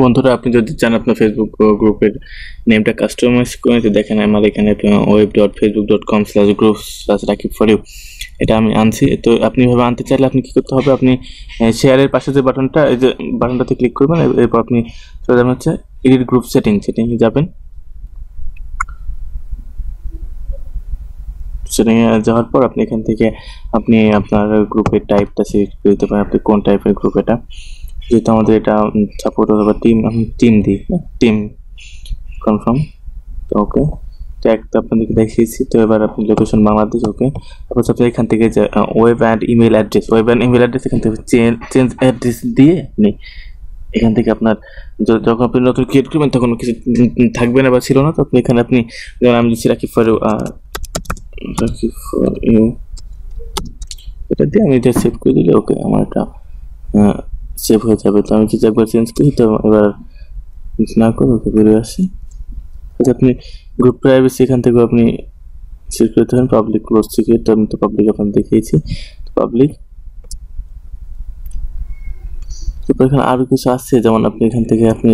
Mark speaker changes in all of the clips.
Speaker 1: বন্ধুরা, আপনি যদি চান আপনার ফেসবুক গ্রুপের নেমটা কাস্টমাইজ করে নিতে, দেখেন আমার এখানে web.facebook.com/groups/rakib4u এটা আমি আনছি। তো আপনি এভাবে আনতে চাইলে আপনি কি করতে হবে, আপনি শেয়ারের পাশে যে বাটনটা, এই যে বাটনটাতে ক্লিক করবেন। এরপর আপনি চলে যাবেন হচ্ছে এডিট গ্রুপ সেটিংয়ে যাবেন। সেটিংয়ে যাওয়ার পর আপনি এখান থেকে আপনি আপনার গ্রুপের টাইপটা সিলেক্ট করে দিতে পারেন, আপনি কোন টাইপের গ্রুপ এটা। যেহেতু আমাদের এটা সাপোর্ট হবে টিম দিই, টিম কনফার্ম। তো ওকে, ট্যাগ তো আপনাদেরকে দেখিয়েছি। তো এবার আপনি লোকেশন বাংলাদেশ, ওকে। তারপর আপনি এখান থেকে যে ওয়েব অ্যান্ড ইমেল অ্যাড্রেস এখান থেকে চেঞ্জ অ্যাড্রেস দিয়ে আপনি এখান থেকে আপনার যখন আপনি নতুন ক্রিয়েট করবেন তখন কিছু থাকবে না বা ছিল না। তো আপনি এখানে আপনি যেমন আমি দিচ্ছি rakib4u এটা দিয়ে আমি এটা সেভ করে দিলে ওকে, আমার এটা সেভ হয়ে যাবে। তো আমি যদি একবার চেঞ্জ করি, তো এবার না করে ওকে বেরিয়ে আসি। আপনি গ্রুপ প্রাইভেসি এখান থেকে আপনি সিলেক্ট করতে পারেন, পাবলিক ক্লোজ সিক্রেট। তো আমি তো পাবলিক আপনার দেখিয়েছি, পাবলিক। তারপর এখানে আরও কিছু আসছে, যেমন আপনি এখান থেকে আপনি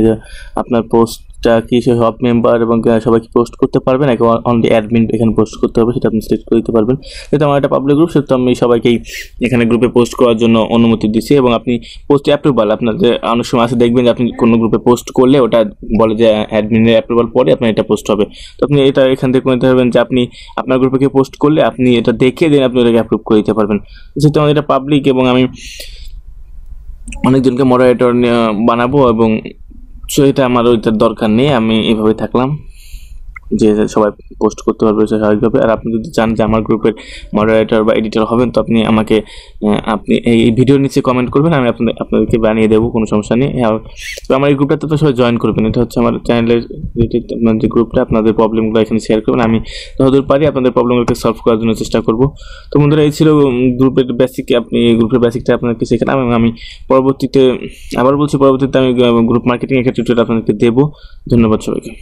Speaker 1: আপনার পোস্টটা কি সব মেম্বার এবং সবাইকে পোস্ট করতে পারবেন, নাকি অনলি অ্যাডমিন এখানে পোস্ট করতে হবে, সেটা আপনি সিলেক্ট করে দিতে পারবেন। যেহেতু আমার একটা পাবলিক গ্রুপ, সেহেতু আমি সবাইকেই এখানে গ্রুপে পোস্ট করার জন্য অনুমতি দিচ্ছি। এবং আপনি পোস্ট অ্যাপ্রুভাল, আপনার যে অনেক সময় আছে দেখবেন যে আপনি কোনো গ্রুপে পোস্ট করলে ওটা বলে যে অ্যাডমিনের অ্যাপ্রুভাল পরে আপনার এটা পোস্ট হবে। তো আপনি এটা এখান থেকে করতে পারবেন যে আপনি আপনার গ্রুপে পোস্ট করলে আপনি এটা দেখে দেন আপনি ওটাকে অ্যাপ্রুভ করে দিতে পারবেন। যেহেতু আমাদের এটা পাবলিক এবং আমি অনেকজনকে মডারেটর বানাবো, এবং এটা আমার ওইটার দরকার নেই, আমি এইভাবে থাকলাম যে সবাই পোস্ট করতে পারবে স্বাভাবিকভাবে। আর আপনি যদি চান যে আমার গ্রুপের মডারেটর বা এডিটর হবেন, তো আপনি আমাকে আপনি এই ভিডিওর নিচে কমেন্ট করবেন, আমি আপনাদেরকে বানিয়ে দেবো, কোনো সমস্যা নেই। তো আমার এই গ্রুপটাতে তো সবাই জয়েন করবেন। এটা হচ্ছে আমার চ্যানেলের রিলেটেড আপনার যে গ্রুপটা, আপনাদের প্রবলেমগুলো এখানে শেয়ার করবেন, আমি যতদূর পারি আপনাদের প্রবলেমগুলোকে সলভ করার জন্য চেষ্টা করব। তো বন্ধুরা, এই ছিল গ্রুপের বেসিক। আপনি গ্রুপের বেসিকটা আপনাকে শেখালাম, এবং আমি পরবর্তীতে আমি গ্রুপ মার্কেটিং এর ক্ষেত্রে আপনাদেরকে দেবো। ধন্যবাদ সবাইকে।